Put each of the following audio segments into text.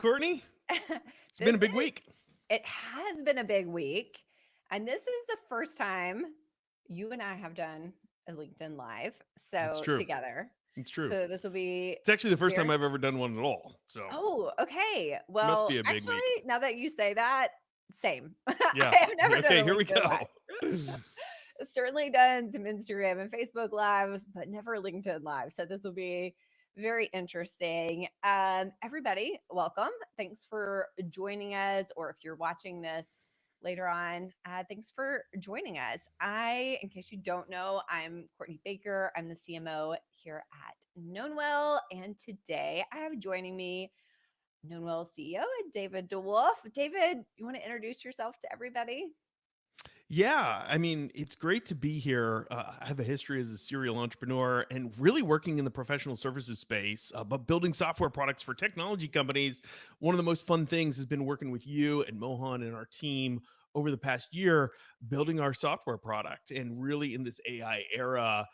Courtney. It's been This a big week. it has been a big week, and this is the first time you and I have done a LinkedIn Live, It's so true. together. It's true. So this will be It's actually the first time very I've ever done one at all. So Oh, okay. must Well, be a big actually, week. now that you say that, same. Yeah. I have never done Okay, a here we LinkedIn go. Live. Certainly done some Instagram and Facebook lives, but never LinkedIn Live. So this will be very interesting. Everybody, welcome. Thanks for joining us, or if you're watching this later on, thanks for joining us. In case you don't know, I'm Courtney Baker. I'm the CMO here at Knownwell, and today I have joining me Knownwell CEO David DeWolf. David, you want to introduce yourself to everybody? Yeah, I mean, it's great to be here. I have a history as a serial entrepreneur and really working in the professional services space, but building software products for technology companies. One of the most fun things has been working with you and Mohan and our team over the past year, building our software product and really in this AI era,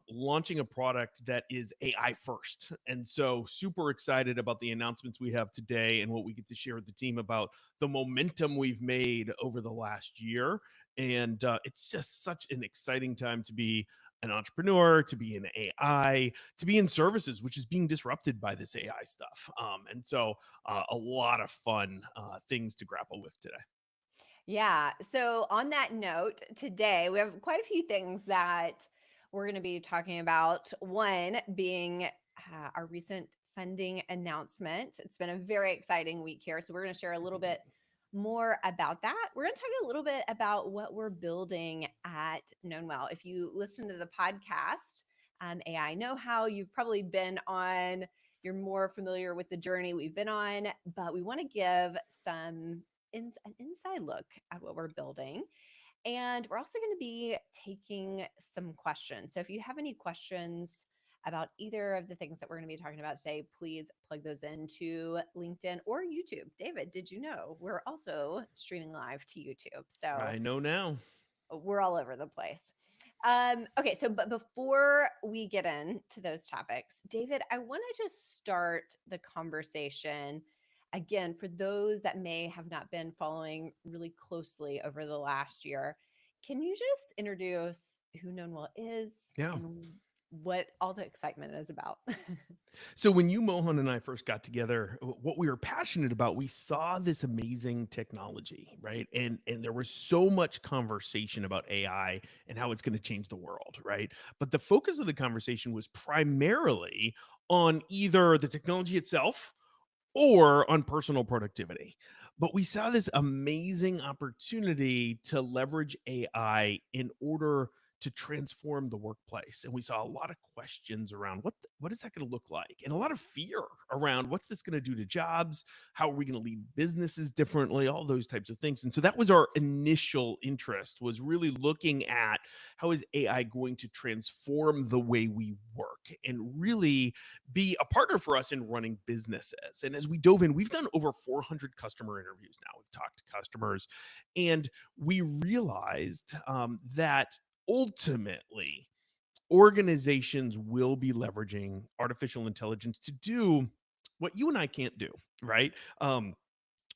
launching a product that is AI first. And so, super excited about the announcements we have today and what we get to share with the team about the momentum we've made over the last year. And it's just such an exciting time to be an entrepreneur, to be in AI, to be in services, which is being disrupted by this AI stuff. And so a lot of fun things to grapple with today. Yeah. So, on that note, today we have quite a few things that we're going to be talking about. One being our recent funding announcement. It's been a very exciting week here. So, we're going to share a little bit more about that. We're going to talk a little bit about what we're building at Knownwell. If you listen to the podcast, AI Know How, you've probably been on, you're more familiar with the journey we've been on, but we want to give an inside look at what we're building. And we're also going to be taking some questions. So if you have any questions about either of the things that we're going to be talking about today, please plug those into LinkedIn or YouTube. David, did you know we're also streaming live to YouTube? So I know now. we're all over the place. Okay, so but before we get into those topics, David, I want to just start the conversation again for those that may have not been following really closely over the last year. Can you just introduce who Knownwell is Yeah. and what all the excitement is about? So when you, Mohan, and I first got together, what we were passionate about, we saw this amazing technology, right? And there was so much conversation about AI and how it's going to change the world, right? But the focus of the conversation was primarily on either the technology itself or on personal productivity. But we saw this amazing opportunity to leverage AI in order to transform the workplace. And we saw a lot of questions around what is that going to look like? And a lot of fear around what's this going to do to jobs? How are we going to lead businesses differently? All those types of things. And so that was our initial interest, was really looking at how is AI going to transform the way we work and really be a partner for us in running businesses. And as we dove in, we've done over 400 customer interviews now. We've talked to customers, and we realized that ultimately organizations will be leveraging artificial intelligence to do what you and I can't do, right?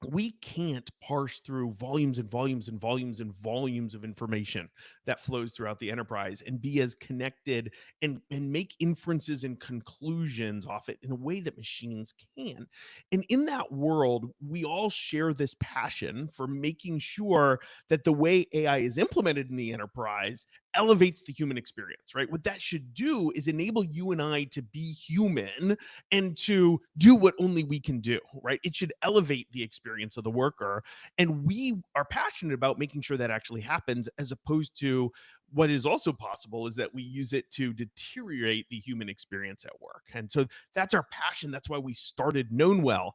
We can't parse through volumes and volumes and volumes and volumes of information that flows throughout the enterprise and be as connected and make inferences and conclusions off it in a way that machines can. And in that world, we all share this passion for making sure that the way AI is implemented in the enterprise elevates the human experience, right? What that should do is enable you and I to be human and to do what only we can do, right? It should elevate the experience of the worker. And we are passionate about making sure that actually happens, as opposed to what is also possible is that we use it to deteriorate the human experience at work. And so that's our passion. That's why we started Knownwell.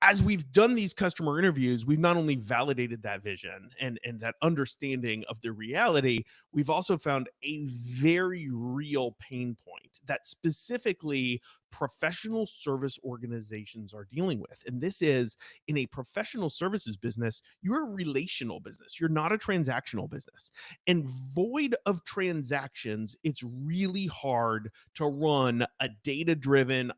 As we've done these customer interviews, we've not only validated that vision and that understanding of the reality, we've also found a very real pain point that specifically professional service organizations are dealing with. And this is, in a professional services business, you're a relational business. You're not a transactional business. And void of transactions, it's really hard to run a data-driven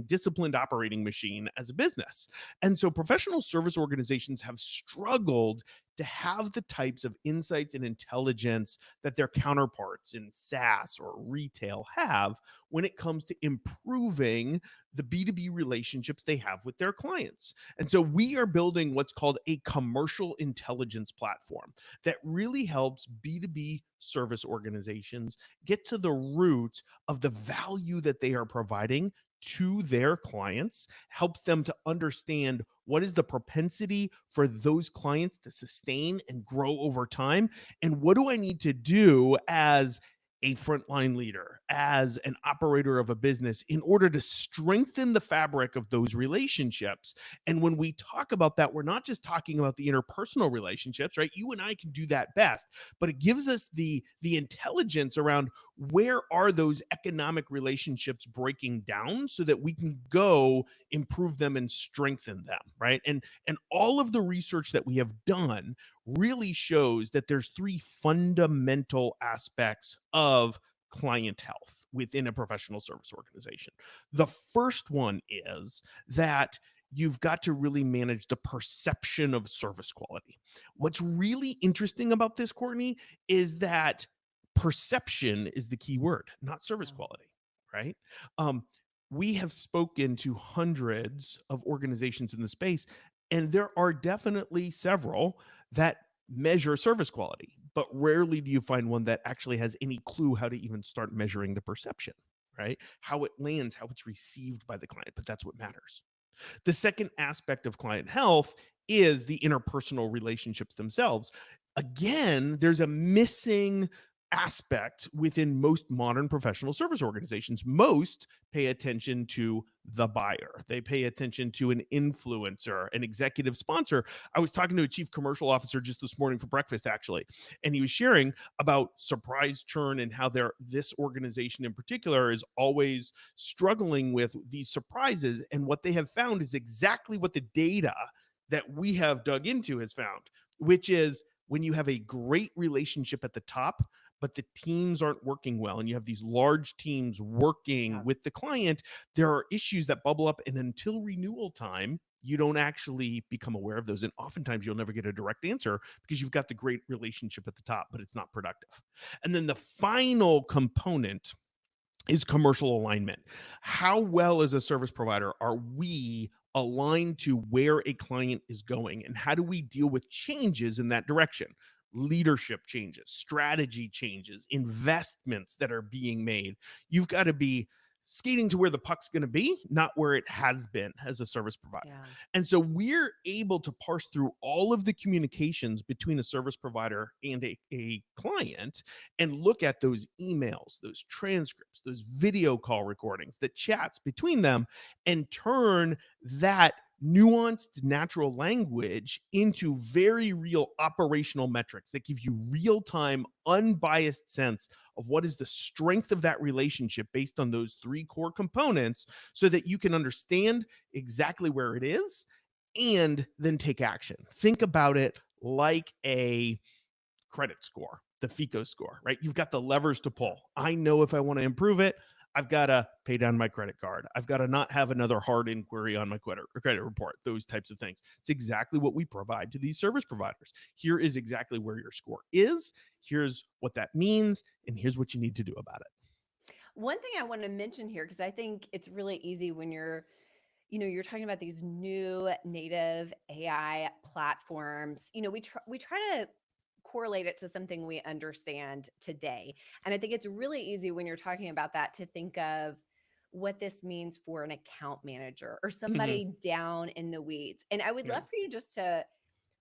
disciplined operating machine as a business. And so professional service organizations have struggled to have the types of insights and intelligence that their counterparts in SaaS or retail have when it comes to improving the B2B relationships they have with their clients. And so we are building what's called a commercial intelligence platform that really helps B2B service organizations get to the root of the value that they are providing to their clients, helps them to understand what is the propensity for those clients to sustain and grow over time, and what do I need to do as a frontline leader, as an operator of a business, in order to strengthen the fabric of those relationships. And when we talk about that, we're not just talking about the interpersonal relationships, right? You and I can do that best, but it gives us the intelligence around where are those economic relationships breaking down so that we can go improve them and strengthen them, right? And all of the research that we have done really shows that there's three fundamental aspects of client health within a professional service organization. The first one is that you've got to really manage the perception of service quality. What's really interesting about this, Courtney, is that perception is the key word, not service quality, right? We have spoken to hundreds of organizations in the space, and there are definitely several that measure service quality, but rarely do you find one that actually has any clue how to even start measuring the perception, right? How it lands, how it's received by the client, but that's what matters. The second aspect of client health is the interpersonal relationships themselves. Again, there's a missing aspect within most modern professional service organizations. Most pay attention to the buyer. They pay attention to an influencer, an executive sponsor. I was talking to a chief commercial officer just this morning for breakfast, actually, and he was sharing about surprise churn and how this organization in particular is always struggling with these surprises. And what they have found is exactly what the data that we have dug into has found, which is when you have a great relationship at the top, but the teams aren't working well, and you have these large teams working with the client, there are issues that bubble up, and until renewal time, you don't actually become aware of those. And oftentimes you'll never get a direct answer because you've got the great relationship at the top, but it's not productive. And then the final component is commercial alignment. How well, as a service provider, are we aligned to where a client is going, and how do we deal with changes in that direction? Leadership changes, strategy changes, investments that are being made. You've got to be skating to where the puck's going to be, not where it has been as a service provider. Yeah. And so we're able to parse through all of the communications between a service provider and a client and look at those emails, those transcripts, those video call recordings, the chats between them, and turn that nuanced natural language into very real operational metrics that give you real-time, unbiased sense of what is the strength of that relationship based on those three core components, so that you can understand exactly where it is and then take action. Think about it like a credit score, the FICO score, right? You've got the levers to pull. I know if I want to improve it, I've got to pay down my credit card. I've got to not have another hard inquiry on my credit report, those types of things. It's exactly what we provide to these service providers. Here is exactly where your score is. Here's what that means. And here's what you need to do about it. One thing I want to mention here, because I think it's really easy when you're talking about these new native AI platforms. We try to correlate it to something we understand today. And I think it's really easy when you're talking about that to think of what this means for an account manager or somebody down in the weeds. And I would love for you just to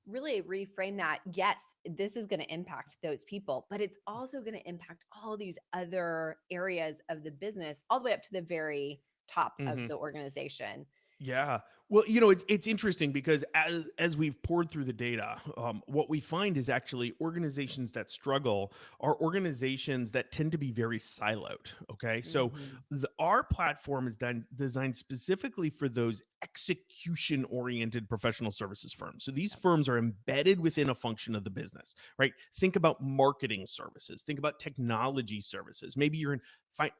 really reframe that. Yes, this is going to impact those people, but it's also going to impact all these other areas of the business, all the way up to the very top of the organization. Yeah. Well, it's interesting because as we've poured through the data, what we find is actually organizations that struggle are organizations that tend to be very siloed. Okay, so Hmm. our platform is designed specifically for those execution-oriented professional services firms. So these Yep. firms are embedded within a function of the business, right? Think about marketing services. Think about technology services. Maybe you're in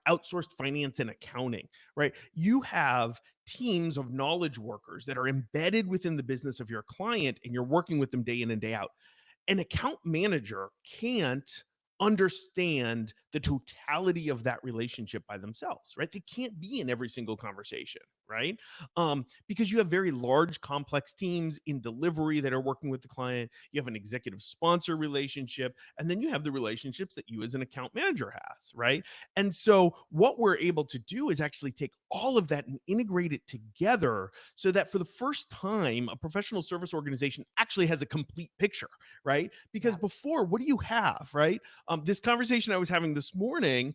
outsourced finance and accounting, right? You have teams of knowledge workers that are embedded within the business of your client and you're working with them day in and day out. An account manager can't understand the totality of that relationship by themselves, right? They can't be in every single conversation, right? Because you have very large, complex teams in delivery that are working with the client. You have an executive sponsor relationship, and then you have the relationships that you as an account manager has, right? And so, what we're able to do is actually take all of that and integrate it together so that for the first time, a professional service organization actually has a complete picture, right? Because Yep. before, what do you have, right? This conversation I was having this morning,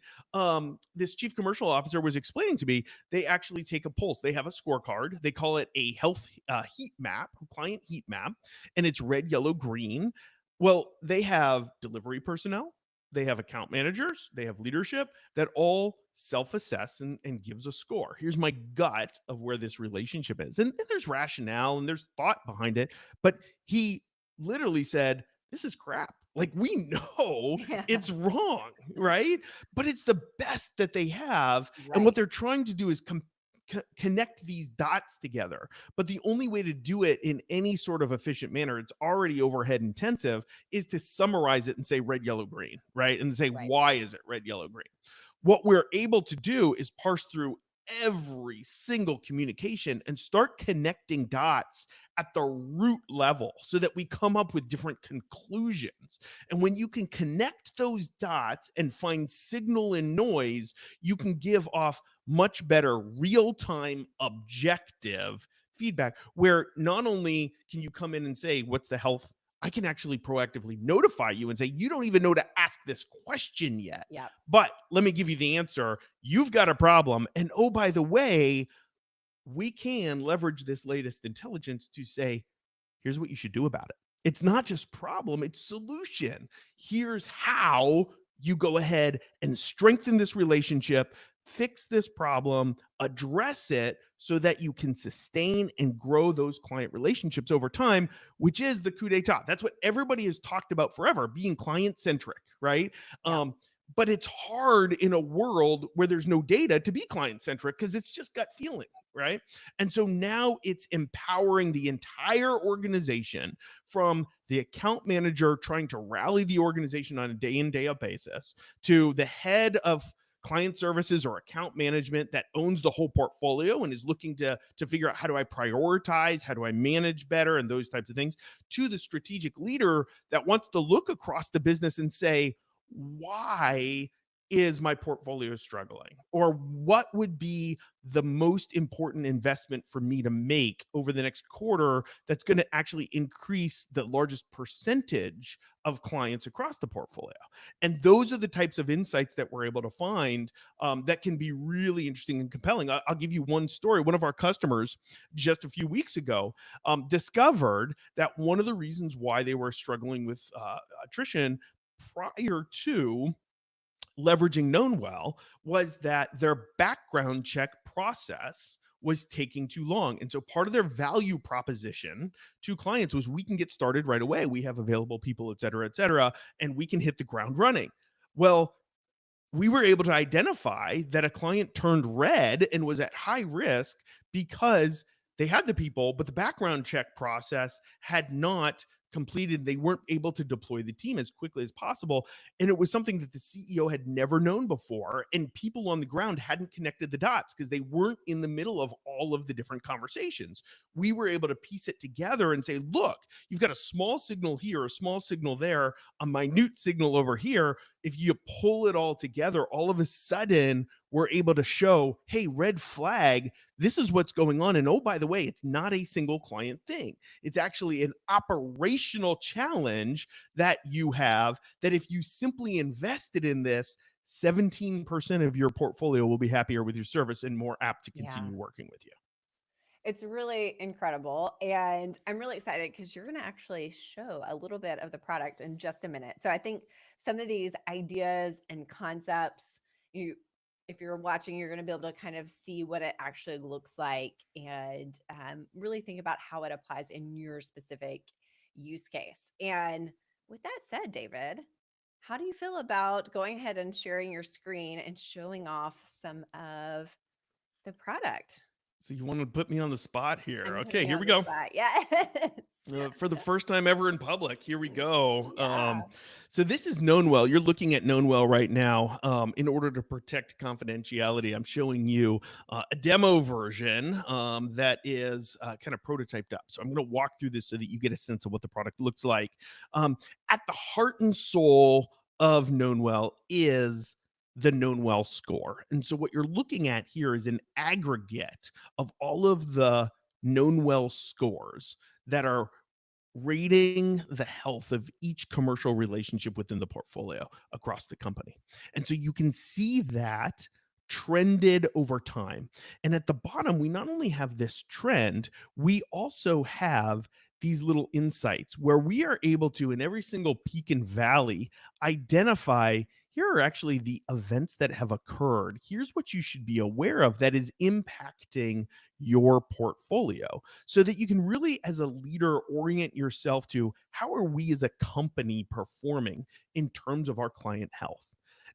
this chief commercial officer was explaining to me they actually take a pulse. They have a scorecard. They call it a health heat map, client heat map, and it's red, yellow, green. Well, they have delivery personnel, they have account managers, they have leadership that all self-assess and gives a score. Here's my gut of where this relationship is. And there's rationale and there's thought behind it, but he literally said, this is crap. Like we know Yeah. it's wrong, right? But it's the best that they have. And what Right. they're trying to do is connect these dots together. But the only way to do it in any sort of efficient manner, it's already overhead intensive, is to summarize it and say red, yellow, green, right? And say, Right. why is it red, yellow, green? What we're able to do is parse through every single communication and start connecting dots at the root level so that we come up with different conclusions. And when you can connect those dots and find signal and noise, you can give off much better real time objective feedback where not only can you come in and say, what's the health? I can actually proactively notify you and say, you don't even know to ask this question yet. Yep. But let me give you the answer. You've got a problem. And oh, by the way, we can leverage this latest intelligence to say, here's what you should do about it. It's not just problem, it's solution. Here's how you go ahead and strengthen this relationship, fix this problem, address it so that you can sustain and grow those client relationships over time, which is the coup d'etat. That's what everybody has talked about forever, being client centric, right? Yep. But it's hard in a world where there's no data to be client centric because it's just gut feeling, right? And so now it's empowering the entire organization from the account manager trying to rally the organization on a day in, day out basis to the head of client services or account management that owns the whole portfolio and is looking to figure out how do I prioritize, how do I manage better, and those types of things, to the strategic leader that wants to look across the business and say, why is my portfolio struggling? Or what would be the most important investment for me to make over the next quarter that's going to actually increase the largest percentage of clients across the portfolio? And those are the types of insights that we're able to find that can be really interesting and compelling. I'll give you one story. One of our customers just a few weeks ago discovered that one of the reasons why they were struggling with attrition prior to leveraging Knownwell was that their background check process was taking too long. And so part of their value proposition to clients was we can get started right away. We have available people, et cetera, and we can hit the ground running. Well, we were able to identify that a client turned red and was at high risk because they had the people, but the background check process had not completed. They weren't able to deploy the team as quickly as possible. And it was something that the CEO had never known before. And people on the ground hadn't connected the dots because they weren't in the middle of all of the different conversations. We were able to piece it together and say, look, you've got a small signal here, a small signal there, a minute signal over here. If you pull it all together, all of a sudden we're able to show, hey, red flag, this is what's going on. And oh, by the way, it's not a single client thing. It's actually an operational challenge that you have that if you simply invested in this, 17% of your portfolio will be happier with your service and more apt to Yeah. continue working with you. It's really incredible. And I'm really excited because you're going to actually show a little bit of the product in just a minute. So I think some of these ideas and concepts, if you're watching, you're going to be able to kind of see what it actually looks like and really think about how it applies in your specific use case. And with that said, David, how do you feel about going ahead and sharing your screen and showing off some of the product? So you want to put me on the spot here? I'm Okay, putting you here on we the go. spot. Yes. For the first time ever in public, here we go. Yeah. So this is Knownwell. You're looking at Knownwell right now. In order to protect confidentiality, I'm showing you a demo version that is kind of prototyped up. So I'm going to walk through this so that you get a sense of what the product looks like. At the heart and soul of Knownwell is the Knownwell score. And so what you're looking at here is an aggregate of all of the Knownwell scores that are rating the health of each commercial relationship within the portfolio across the company. And so you can see that trended over time. And at the bottom, we not only have this trend, we also have these little insights where we are able to, in every single peak and valley, identify here are actually the events that have occurred. Here's what you should be aware of that is impacting your portfolio so that you can really, as a leader, orient yourself to how are we as a company performing in terms of our client health.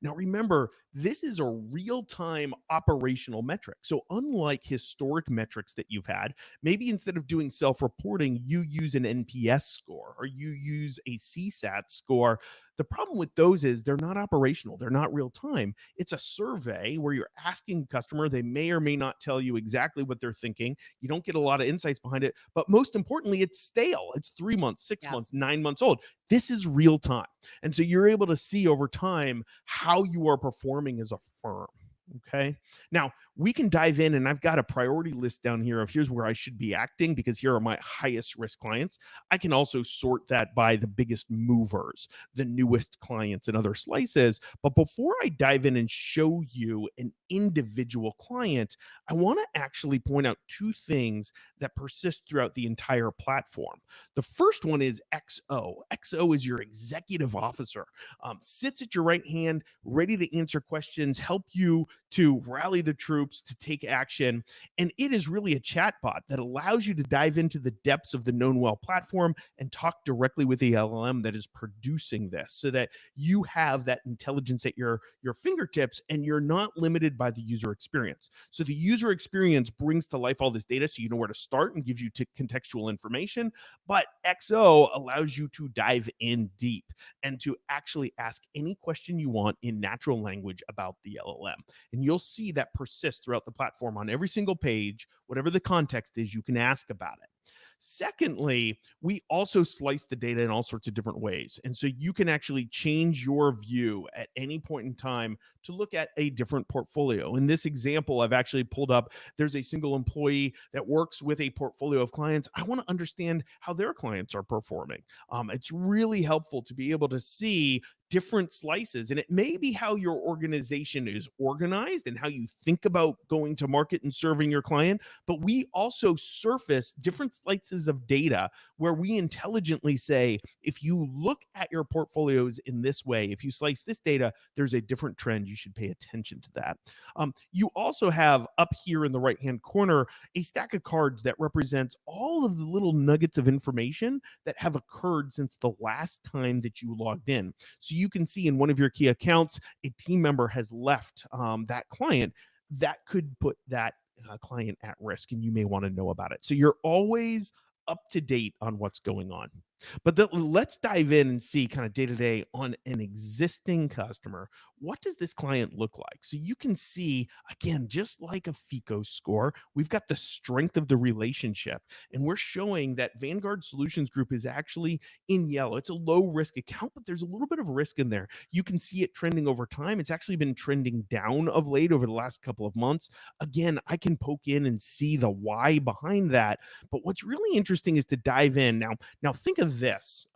Now, remember, this is a real time operational metric. So, unlike historic metrics that you've had, maybe instead of doing self reporting, you use an NPS score or you use a CSAT score. The problem with those is they're not operational, they're not real time. It's a survey where you're asking customer, they may or may not tell you exactly what they're thinking. You don't get a lot of insights behind it, but most importantly, it's stale. It's 3 months, 6 Yeah. months, 9 months old. This is real time. And so you're able to see over time how you are performing as a firm. Okay. Now we can dive in, and I've got a priority list down here of here's where I should be acting because here are my highest risk clients. I can also sort that by the biggest movers, the newest clients, and other slices. But before I dive in and show you an individual client, I want to actually point out two things that persist throughout the entire platform. The first one is XO. XO is your executive officer, sits at your right hand, ready to answer questions, help you to rally the troops to take action. And it is really a chatbot that allows you to dive into the depths of the Knownwell platform and talk directly with the LLM that is producing this so that you have that intelligence at your fingertips and you're not limited by the user experience. So the user experience brings to life all this data so you know where to start and gives you contextual information. But XO allows you to dive in deep and to actually ask any question you want in natural language about the LLM. And you'll see that persist throughout the platform on every single page. Whatever the context is, you can ask about it. Secondly, we also slice the data in all sorts of different ways. And so you can actually change your view at any point in time to look at a different portfolio. In this example, I've actually pulled up, there's a single employee that works with a portfolio of clients. I want to understand how their clients are performing. It's really helpful to be able to see different slices, and it may be how your organization is organized and how you think about going to market and serving your client, but we also surface different slices of data where we intelligently say, if you look at your portfolios in this way, if you slice this data, there's a different trend. You should pay attention to that. You also have up here in the right hand corner a stack of cards that represents all of the little nuggets of information that have occurred since the last time that you logged in. So you can see in one of your key accounts, a team member has left that client. That could put that client at risk, and you may want to know about it. So you're always up to date on what's going on. But let's dive in and see kind of day to day on an existing customer. What does this client look like? So you can see, again, just like a FICO score, we've got the strength of the relationship. And we're showing that Vanguard Solutions Group is actually in yellow. It's a low risk account, but there's a little bit of risk in there. You can see it trending over time. It's actually been trending down of late over the last couple of months. Again, I can poke in and see the why behind that. But what's really interesting is to dive in. Now think of this.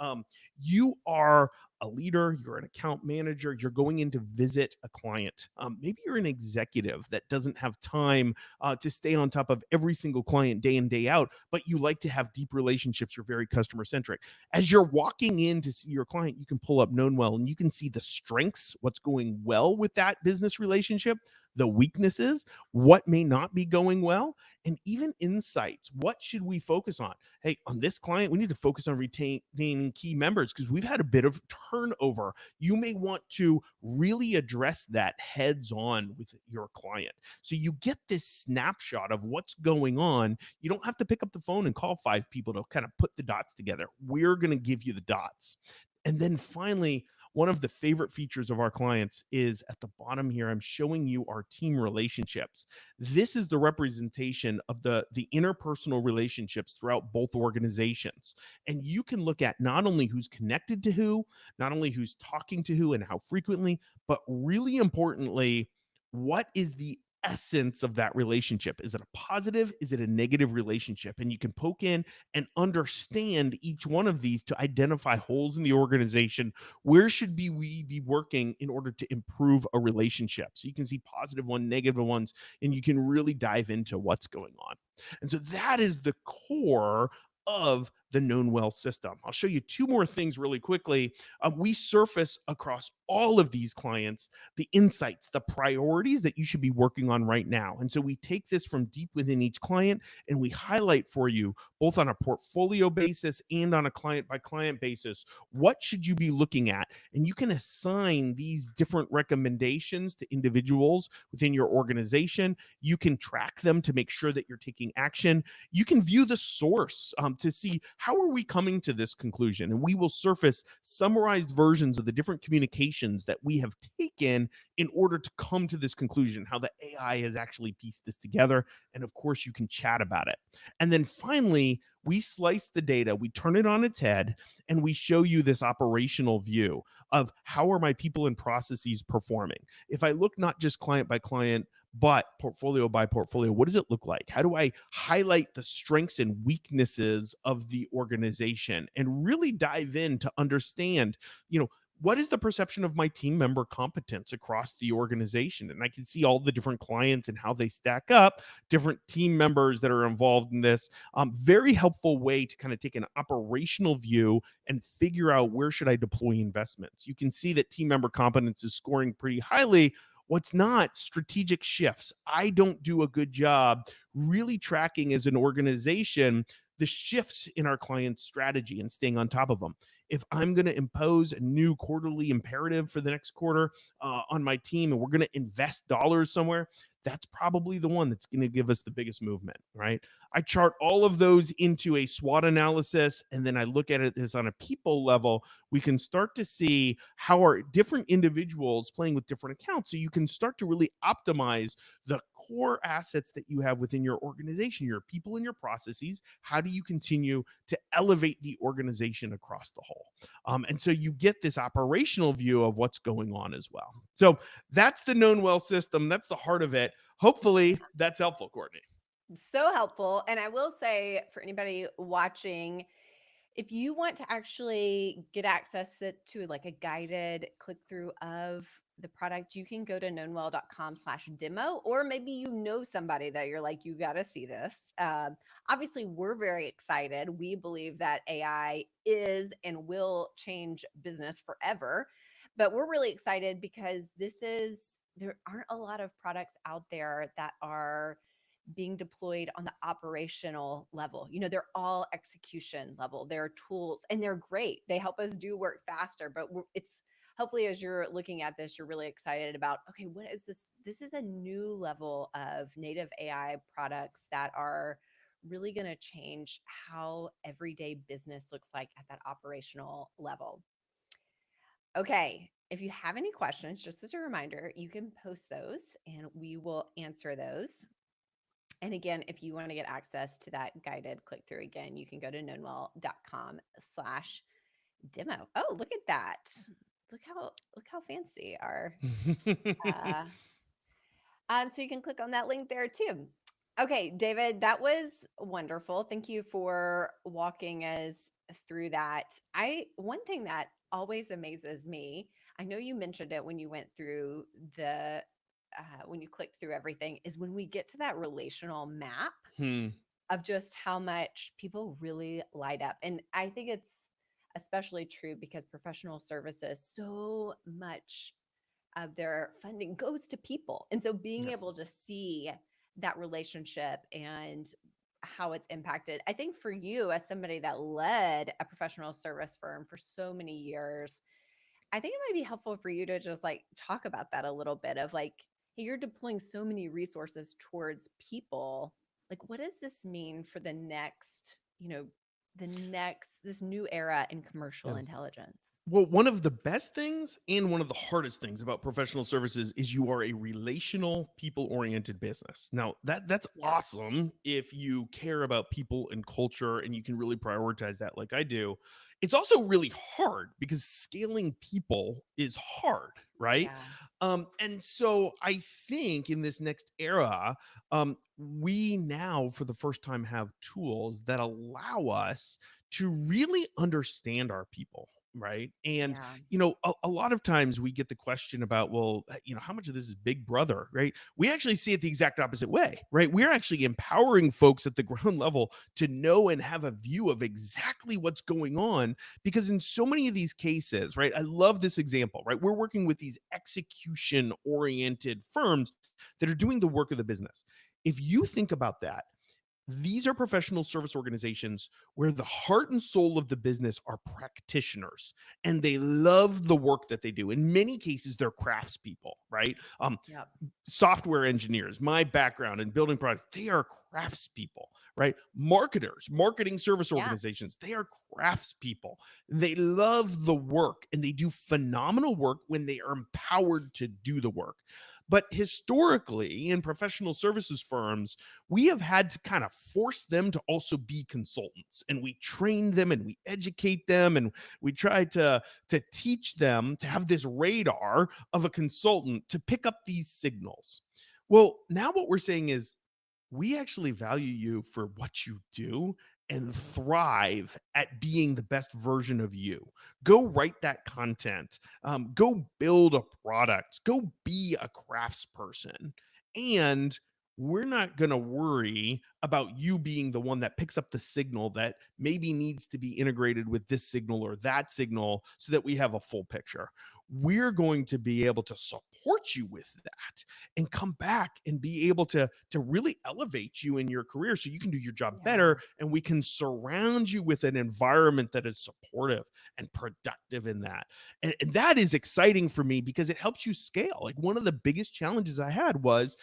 You are a leader, you're an account manager, you're going in to visit a client. Maybe you're an executive that doesn't have time to stay on top of every single client day in, day out, but you like to have deep relationships. You're very customer centric. As you're walking in to see your client, you can pull up Knownwell and you can see the strengths, what's going well with that business relationship, the weaknesses, what may not be going well, and even insights. What should we focus on? Hey, on this client, we need to focus on retaining key members because we've had a bit of turnover. You may want to really address that heads on with your client. So you get this snapshot of what's going on. You don't have to pick up the phone and call 5 people to kind of put the dots together. We're going to give you the dots. And then finally, one of the favorite features of our clients is at the bottom here. I'm showing you our team relationships. This is the representation of the interpersonal relationships throughout both organizations. And you can look at not only who's connected to who, not only who's talking to who and how frequently, but really importantly, what is the essence of that relationship? Is it a positive? Is it a negative relationship? And you can poke in and understand each one of these to identify holes in the organization. Where should we be working in order to improve a relationship? So you can see positive one, negative ones, and you can really dive into what's going on. And so that is the core of the Knownwell system. I'll show you 2 more things really quickly. We surface across all of these clients the insights, the priorities that you should be working on right now. And so we take this from deep within each client and we highlight for you, both on a portfolio basis and on a client by client basis, what should you be looking at? And you can assign these different recommendations to individuals within your organization. You can track them to make sure that you're taking action. You can view the source to see how are we coming to this conclusion. And we will surface summarized versions of the different communications that we have taken in order to come to this conclusion, how the AI has actually pieced this together. And of course, you can chat about it. And then finally, we slice the data, we turn it on its head, and we show you this operational view of how are my people and processes performing. If I look not just client by client, but portfolio by portfolio, what does it look like? How do I highlight the strengths and weaknesses of the organization and really dive in to understand, what is the perception of my team member competence across the organization? And I can see all the different clients and how they stack up, different team members that are involved in this. Very helpful way to kind of take an operational view and figure out where should I deploy investments. You can see that team member competence is scoring pretty highly. What's not strategic shifts. I don't do a good job really tracking as an organization the shifts in our client's strategy and staying on top of them. If I'm going to impose a new quarterly imperative for the next quarter on my team and we're going to invest dollars somewhere, that's probably the one that's going to give us the biggest movement, right? I chart all of those into a SWOT analysis, and then I look at it as on a people level. We can start to see how are different individuals playing with different accounts. So you can start to really optimize the core assets that you have within your organization, your people and your processes. How do you continue to elevate the organization across the whole? And so you get this operational view of what's going on as well. So that's the Knownwell system. That's the heart of it. Hopefully that's helpful, Courtney. So helpful. And I will say for anybody watching, if you want to actually get access to like a guided click through of the product, you can go to knownwell.com/demo, or maybe you know somebody that you're like, you got to see this. Obviously, we're very excited. We believe that AI is and will change business forever. But we're really excited because there aren't a lot of products out there that are being deployed on the operational level. They're all execution level. They're tools and they're great. They help us do work faster, but it's hopefully as you're looking at this, you're really excited about, okay, what is this? This is a new level of native AI products that are really going to change how everyday business looks like at that operational level. Okay. If you have any questions, just as a reminder, you can post those and we will answer those. And again, if you want to get access to that guided click through again, you can go to knownwell.com/demo. Oh, look at that. Look how fancy our so you can click on that link there too. Okay, David, that was wonderful. Thank you for walking us through that. One thing that always amazes me, I know you mentioned it when you went through the when you clicked through everything, is when we get to that relational map Hmm. of just how much people really light up. And I think it's especially true because professional services, so much of their funding goes to people. And so being Yeah. able to see that relationship and how it's impacted, I think for you, as somebody that led a professional service firm for so many years, I think it might be helpful for you to just like talk about that a little bit of like, hey, you're deploying so many resources towards people. Like, what does this mean for the next, this new era in commercial Yeah. intelligence? Well, one of the best things and one of the hardest things about professional services is you are a relational, people-oriented business. Now, that's Yeah. awesome if you care about people and culture and you can really prioritize that like I do. It's also really hard because scaling people is hard, right? Yeah. And so I think in this next era, we now for the first time have tools that allow us to really understand our people, right? And Yeah. a lot of times we get the question about, well, how much of this is big brother, right? We actually see it the exact opposite way, right? We're actually empowering folks at the ground level to know and have a view of exactly what's going on, because in so many of these cases, right, I love this example, right? We're working with these execution oriented firms that are doing the work of the business. If you think about that, these are professional service organizations where the heart and soul of the business are practitioners and they love the work that they do. In many cases, they're craftspeople, right? Yep. Software engineers, my background in building products, they are craftspeople, right? Marketers, marketing service Yeah. organizations, they are craftspeople. They love the work and they do phenomenal work when they are empowered to do the work. But historically, in professional services firms, we have had to kind of force them to also be consultants, and we train them and we educate them and we try to teach them to have this radar of a consultant to pick up these signals. Well, now what we're saying is we actually value you for what you do and thrive at being the best version of you. Go write that content, go build a product, go be a craftsperson. And we're not going to worry about you being the one that picks up the signal that maybe needs to be integrated with this signal or that signal so that we have a full picture. We're going to be able to support you with that and come back and be able to really elevate you in your career so you can do your job Yeah. better, and we can surround you with an environment that is supportive and productive in that. And that is exciting for me because it helps you scale. Like one of the biggest challenges I had was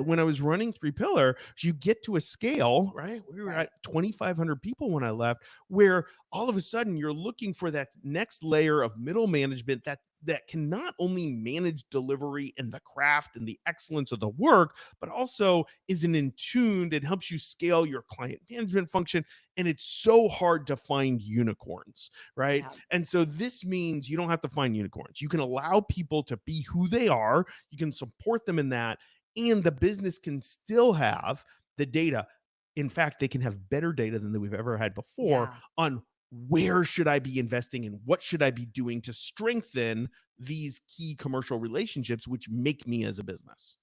when I was running Three Pillar, you get to a scale, right? We were Right. at 2,500 people when I left, where all of a sudden you're looking for that next layer of middle management that can not only manage delivery and the craft and the excellence of the work, but also isn't in tuned and helps you scale your client management function. And it's so hard to find unicorns, right? Yeah. And so this means you don't have to find unicorns. You can allow people to be who they are, you can support them in that, and the business can still have the data. In fact, they can have better data than we've ever had before Yeah. on where should I be investing and what should I be doing to strengthen these key commercial relationships, which make me as a business.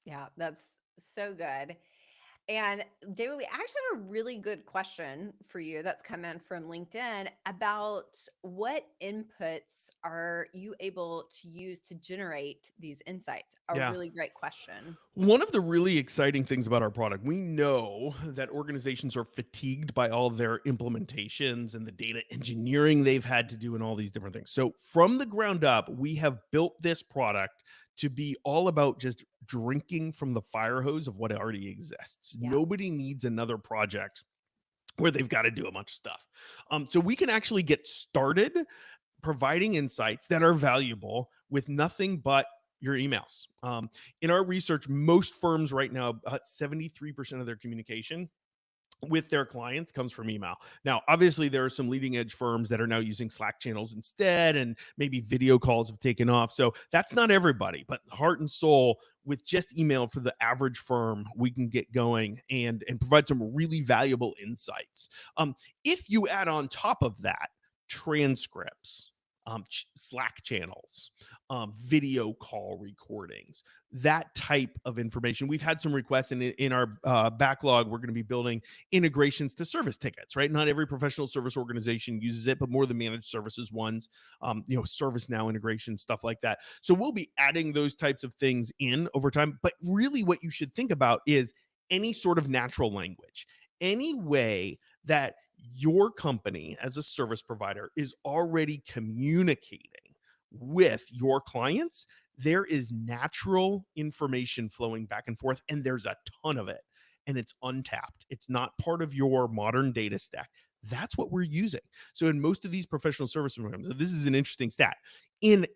Yeah. That's so good. And David, we actually have a really good question for you that's come in from LinkedIn about what inputs are you able to use to generate these insights? A Yeah. really great question. One of the really exciting things about our product, we know that organizations are fatigued by all their implementations and the data engineering they've had to do and all these different things. So, from the ground up, we have built this product to be all about just drinking from the fire hose of what already exists. Yeah. Nobody needs another project where they've got to do a bunch of stuff. So, we can actually get started providing insights that are valuable with nothing but your emails. In our research, most firms right now, about 73% of their communication with their clients comes from email. Now, obviously, there are some leading edge firms that are now using Slack channels instead, and maybe video calls have taken off. So that's not everybody, but heart and soul, with just email for the average firm, we can get going and provide some really valuable insights. If you add on top of that transcripts, Slack channels, video call recordings, that type of information. We've had some requests in our backlog. We're going to be building integrations to service tickets, right? Not every professional service organization uses it, but more the managed services ones, ServiceNow integration, stuff like that. So we'll be adding those types of things in over time. But really, what you should think about is any sort of natural language, any way that your company as a service provider is already communicating with your clients, there is natural information flowing back and forth, and there's a ton of it, and it's untapped. It's not part of your modern data stack. That's what we're using. So in most of these professional service programs, this is an interesting stat. In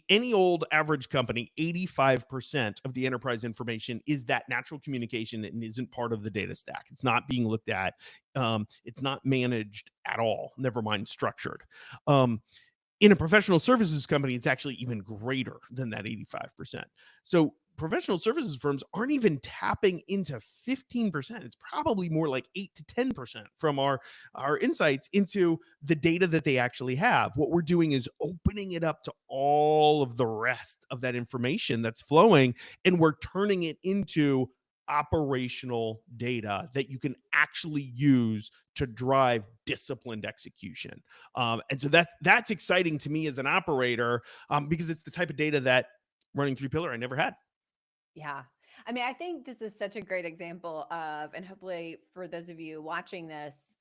any old average company, 85% of the enterprise information is that natural communication and isn't part of the data stack. It's not being looked at. It's not managed at all, never mind structured. In a professional services company, it's actually even greater than that 85%. So professional services firms aren't even tapping into 15%. It's probably more like 8 to 10% from our insights into the data that they actually have. What we're doing is opening it up to all of the rest of that information that's flowing, and we're turning it into operational data that you can actually use to drive disciplined execution. And so that's exciting to me as an operator, because it's the type of data that running 3-pillar I never had. Yeah. I mean, I think this is such a great example of, and hopefully for those of you watching this,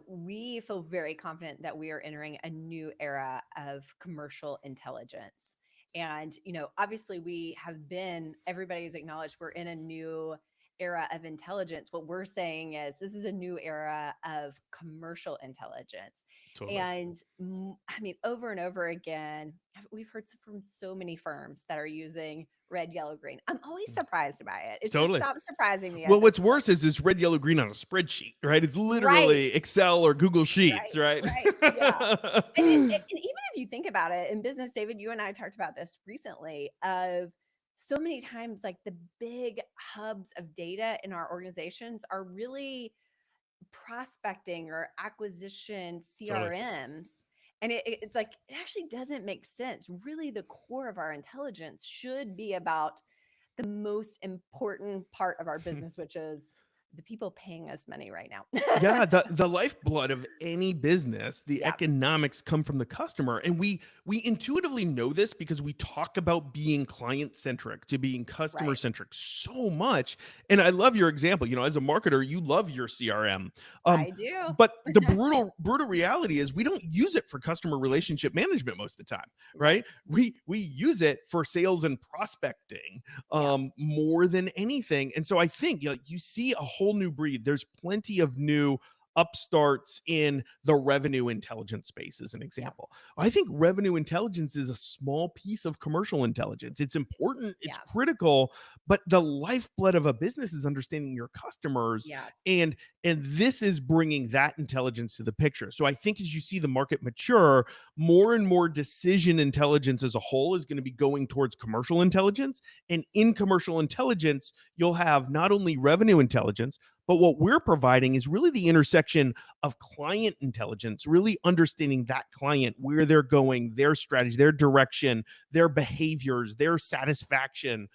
we feel very confident that we are entering a new era of commercial intelligence. And, obviously everybody's acknowledged we're in a new era of intelligence. What we're saying is this is a new era of commercial intelligence. Totally. And I mean, over and over again, we've heard from so many firms that are using red, yellow, green. I'm always surprised by it. It should Totally. stop surprising me at Well, this what's point. worse is it's red, yellow, green on a spreadsheet, right? It's Right. literally Excel or Google Sheets, Right, right? right, yeah. And even if you think about it in business, David, you and I talked about this recently of so many times, like the big hubs of data in our organizations are really prospecting or acquisition Totally. CRMs. And it's like, it actually doesn't make sense. Really, the core of our intelligence should be about the most important part of our business, which is the people paying us money right now. Yeah, the lifeblood of any business, the Yeah, economics come from the customer, and we intuitively know this because we talk about being client centric to being customer right. centric so much. And I love your example. As a marketer, you love your CRM. um I do. but the brutal reality is we don't use it for customer relationship management most of the time, Right. right? We use it for sales and prospecting, Yeah. more than anything. And so I think, you see a whole new breed. There's plenty of new upstarts in the revenue intelligence space, as an Yeah. example. I think revenue intelligence is a small piece of commercial intelligence. It's important, it's Yeah. critical, but the lifeblood of a business is understanding your customers, Yeah. and this is bringing that intelligence to the picture. So I think as you see the market mature, more and more decision intelligence as a whole is going to be going towards commercial intelligence. And in commercial intelligence, you'll have not only revenue intelligence, but what we're providing is really the intersection of client intelligence, really understanding that client, where they're going, their strategy, their direction, their behaviors, their satisfaction,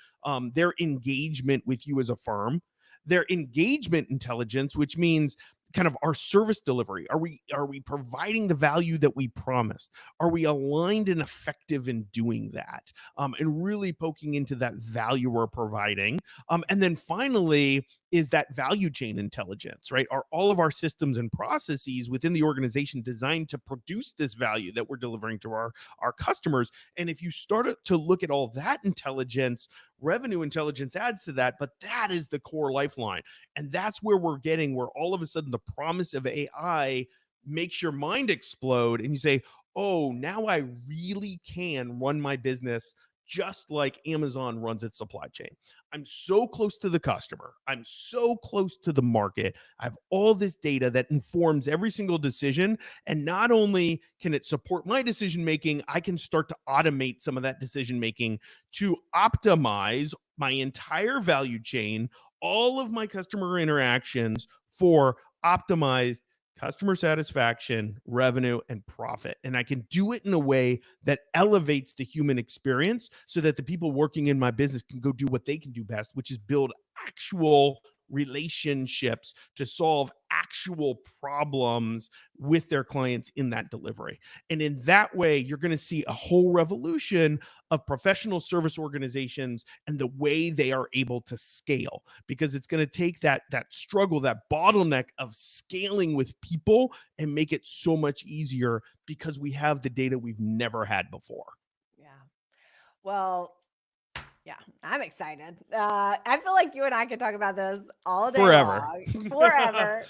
their engagement with you as a firm, their engagement intelligence, which means kind of our service delivery. Are we providing the value that we promised? Are we aligned and effective in doing that? And really poking into that value we're providing. And then finally is that value chain intelligence, right? Are all of our systems and processes within the organization designed to produce this value that we're delivering to our customers? And if you start to look at all that intelligence, revenue intelligence adds to that, but that is the core lifeline. And that's where where all of a sudden the promise of AI makes your mind explode and you say, oh, now I really can run my business just like Amazon runs its supply chain. I'm so close to the customer. I'm so close to the market. I have all this data that informs every single decision. And not only can it support my decision making, I can start to automate some of that decision making to optimize my entire value chain, all of my customer interactions for optimized customer satisfaction, revenue, and profit. And I can do it in a way that elevates the human experience so that the people working in my business can go do what they can do best, which is build actual relationships to solve actual problems with their clients in that delivery. And in that way, you're going to see a whole revolution of professional service organizations and the way they are able to scale, because it's going to take that struggle, that bottleneck of scaling with people, and make it so much easier because we have the data we've never had before. Yeah. Well, yeah, I'm excited. I feel like you and I could talk about this all day Forever. long, forever.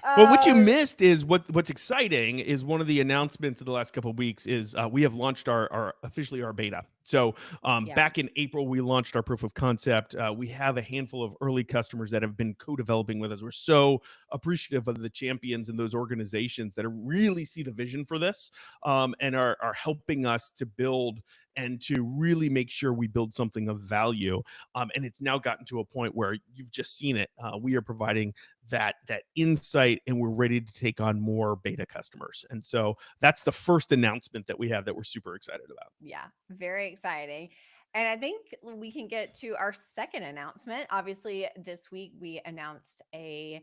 Well, what you Um, missed is what's exciting is one of the announcements of the last couple of weeks is we have launched our officially our beta. So yeah, back in April, we launched our proof of concept. We have a handful of early customers that have been co-developing with us. We're so appreciative of the champions in those organizations that really see the vision for this, and are helping us to build and to really make sure we build something of value. And it's now gotten to a point where you've just seen it. We are providing that insight, and we're ready to take on more beta customers. And so that's the first announcement that we have that we're super excited about. yeah, very exciting. And I think we can get to our second announcement. Obviously, this week we announced the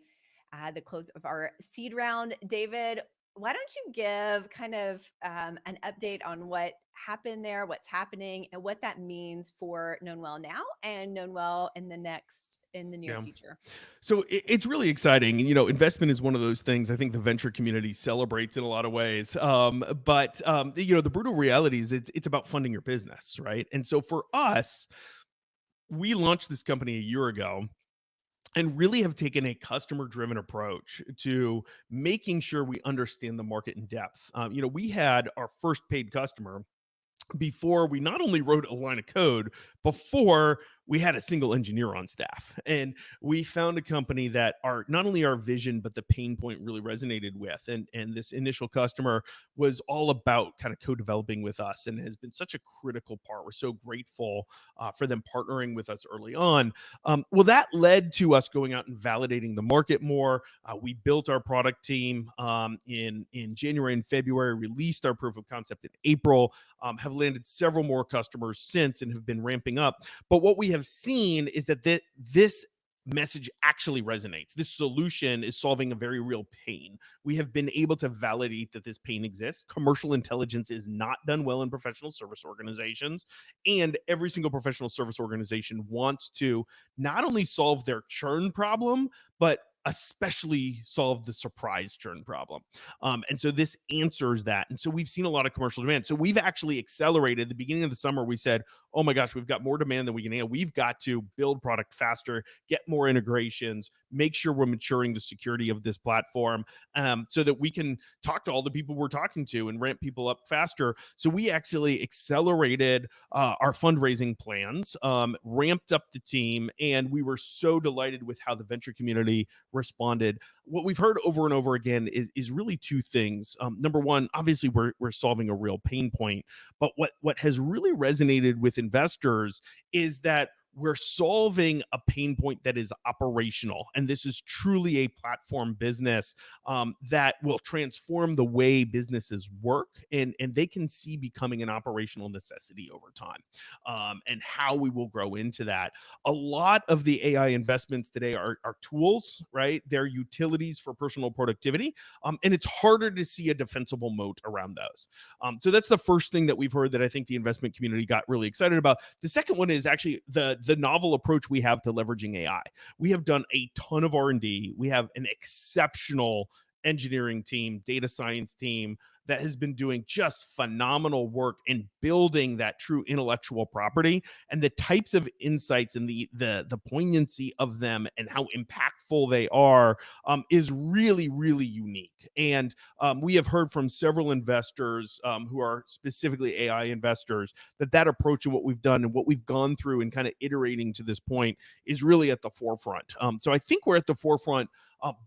close of our seed round. David, why don't you give kind of an update on what happened there, what's happening, and what that means for Knownwell now and Knownwell in the near Yeah. future? So it's really exciting. Investment is one of those things I think the venture community celebrates in a lot of ways. But the brutal reality is it's about funding your business, right? And so for us, we launched this company a year ago and really have taken a customer driven approach to making sure we understand the market in depth. We had our first paid customer before we not only wrote a line of code, before we had a single engineer on staff. And we found a company that not only our vision, but the pain point really resonated with. And this initial customer was all about kind of co-developing with us and has been such a critical part. We're so grateful for them partnering with us early on. Well, that led to us going out and validating the market more. We built our product team in January and February, released our proof of concept in April, have landed several more customers since and have been ramping up. But what we have seen is that this message actually resonates. This solution is solving a very real pain. We have been able to validate that this pain exists. Commercial intelligence is not done well in professional service organizations, and every single professional service organization wants to not only solve their churn problem, but especially solve the surprise churn problem. And so this answers that. And so we've seen a lot of commercial demand. So we've actually accelerated. At the beginning of the summer, we said, oh my gosh, we've got more demand than we can handle. We've got to build product faster, get more integrations, make sure we're maturing the security of this platform, so that we can talk to all the people we're talking to and ramp people up faster. So we actually accelerated our fundraising plans, ramped up the team, and we were so delighted with how the venture community responded. What we've heard over and over again is really two things. Number one, obviously we're solving a real pain point, but what has really resonated with investors is that we're solving a pain point that is operational. And this is truly a platform business that will transform the way businesses work, and they can see becoming an operational necessity over time, and how we will grow into that. A lot of the AI investments today are tools, right? They're utilities for personal productivity. And it's harder to see a defensible moat around those. So that's the first thing that we've heard that I think the investment community got really excited about. The second one is actually the novel approach we have to leveraging AI. We have done a ton of R&D. We have an exceptional engineering team, data science team that has been doing just phenomenal work in building that true intellectual property, and the types of insights and the poignancy of them and how impactful they are is really, really unique. And we have heard from several investors who are specifically AI investors that approach and what we've done and what we've gone through and kind of iterating to this point is really at the forefront. So I think we're at the forefront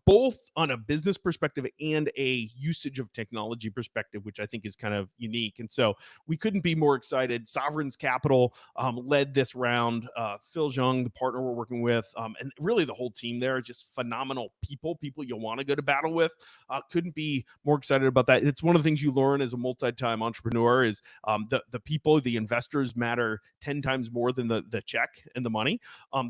both on a business perspective and a usage of technology perspective, which I think is kind of unique. And so we couldn't be more excited. Sovereign's Capital led this round. Phil Zhang, the partner we're working with, and really the whole team there, just phenomenal people you'll want to go to battle with. Couldn't be more excited about that. It's one of the things you learn as a multi-time entrepreneur is the people, the investors matter 10 times more than the check and the money.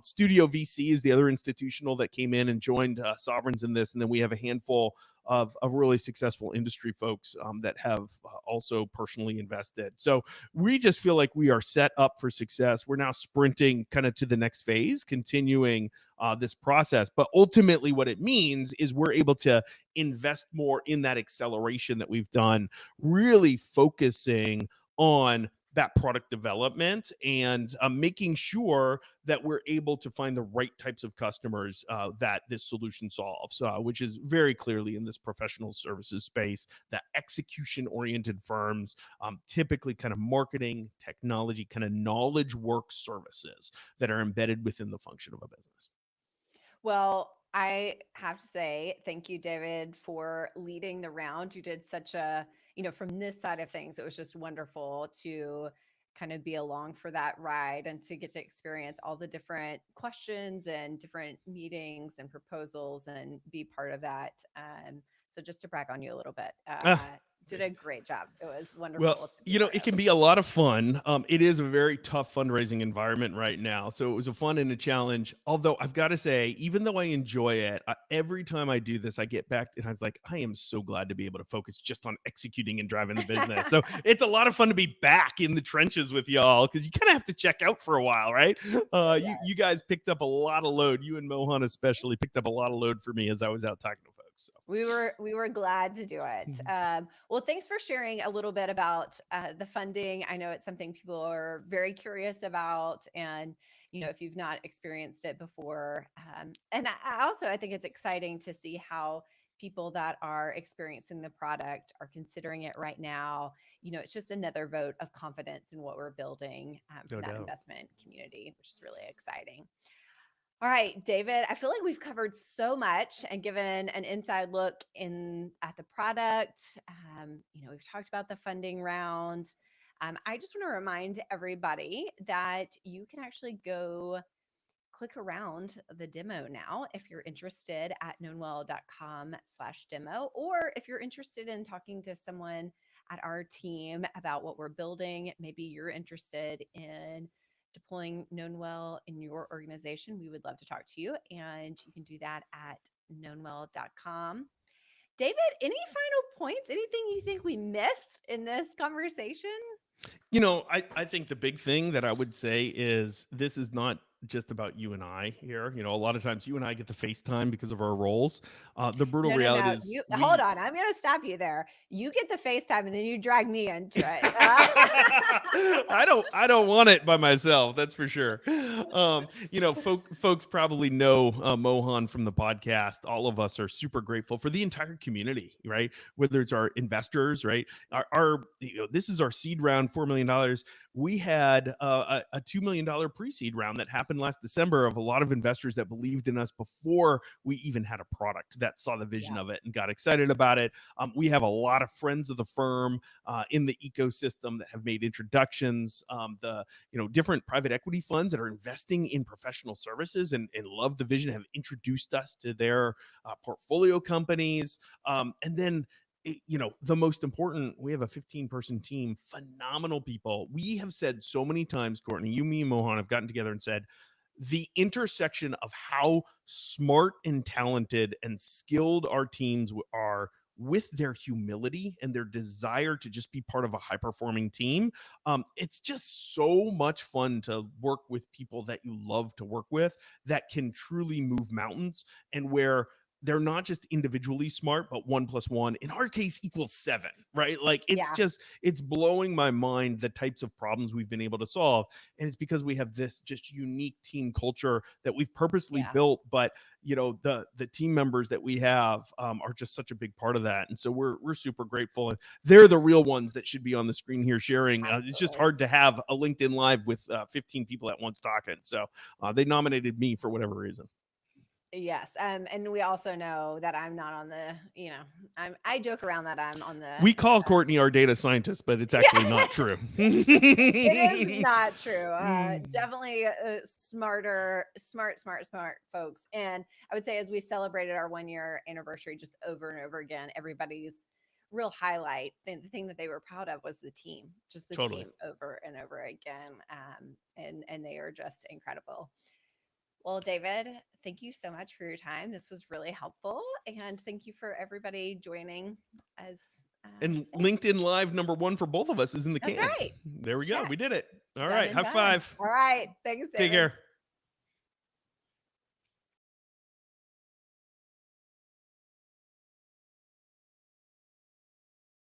Studio VC is the other institutional that came in and joined Sovereigns in this. And then we have a handful of really successful industry folks that have also personally invested. So we just feel like we are set up for success. We're now sprinting kind of to the next phase, continuing this process. But ultimately, what it means is we're able to invest more in that acceleration that we've done, really focusing on that product development and making sure that we're able to find the right types of customers that this solution solves, which is very clearly in this professional services space, that execution-oriented firms, typically kind of marketing, technology, kind of knowledge work services that are embedded within the function of a business. Well, I have to say thank you, David, for leading the round. You did such a, from this side of things, it was just wonderful to kind of be along for that ride and to get to experience all the different questions and different meetings and proposals and be part of that. So just to brag on you a little bit, did a great job. It was wonderful. Well, it can be a lot of fun. It is a very tough fundraising environment right now. So it was a fun and a challenge. Although I've got to say, even though I enjoy it, every time I do this, I get back and I was like, I am so glad to be able to focus just on executing and driving the business. So it's a lot of fun to be back in the trenches with y'all because you kind of have to check out for a while, right? Yes. You guys picked up a lot of load. You and Mohan especially picked up a lot of load for me as I was out talking to folks. So. We were glad to do it. Well, thanks for sharing a little bit about the funding. I know it's something people are very curious about, and if you've not experienced it before, and I think it's exciting to see how people that are experiencing the product are considering it right now. It's just another vote of confidence in what we're building for that investment community, which is really exciting. All right, David, I feel like we've covered so much and given an inside look at the product. We've talked about the funding round. I just want to remind everybody that you can actually go click around the demo now if you're interested at knownwell.com/demo, or if you're interested in talking to someone at our team about what we're building, maybe you're interested in deploying Knownwell in your organization, we would love to talk to you. And you can do that at knownwell.com. David, any final points? Anything you think we missed in this conversation? I think the big thing that I would say is this is not just about you and I here. A lot of times you and I get the FaceTime because of our roles. The brutal reality is hold on. I'm going to stop you there. You get the FaceTime and then you drag me into it. I don't want it by myself. That's for sure. Folks probably know Mohan from the podcast. All of us are super grateful for the entire community, right? Whether it's our investors, right? This is our seed round, $4 million. We had a $2 million pre-seed round that happened last December of a lot of investors that believed in us before we even had a product, that saw the vision of it and got excited about it. We have a lot of friends of the firm in the ecosystem that have made introductions. The different private equity funds that are investing in professional services and love the vision have introduced us to their portfolio companies. And then the most important, we have a 15-person team, phenomenal people. We have said so many times, Courtney, you, me, and Mohan have gotten together and said, the intersection of how smart and talented and skilled our teams are with their humility and their desire to just be part of a high-performing team. It's just so much fun to work with people that you love to work with that can truly move mountains, and where they're not just individually smart, but 1 + 1 in our case equals 7, right? Like it's blowing my mind, the types of problems we've been able to solve. And it's because we have this just unique team culture that we've purposely built. But the team members that we have are just such a big part of that. And so we're super grateful. And they're the real ones that should be on the screen here sharing. It's just hard to have a LinkedIn Live with 15 people at once talking. So they nominated me for whatever reason. Yes. And we also know that I'm not on the, I joke around that I'm on the, We call Courtney our data scientist, but it's actually not yeah, true. it is not true. Mm. Definitely smart folks. And I would say as we celebrated our 1 year anniversary just over and over again, everybody's real highlight, the thing that they were proud of was the team, just the Totally. team over and over again. And they are just incredible. Well, David, thank you so much for your time. This was really helpful. And thank you for everybody joining us And today. LinkedIn Live #1 for both of us is in the That's can. right. There we go. Check. We did it. All Done right. and High done. five. All right. Thanks, Take David. care.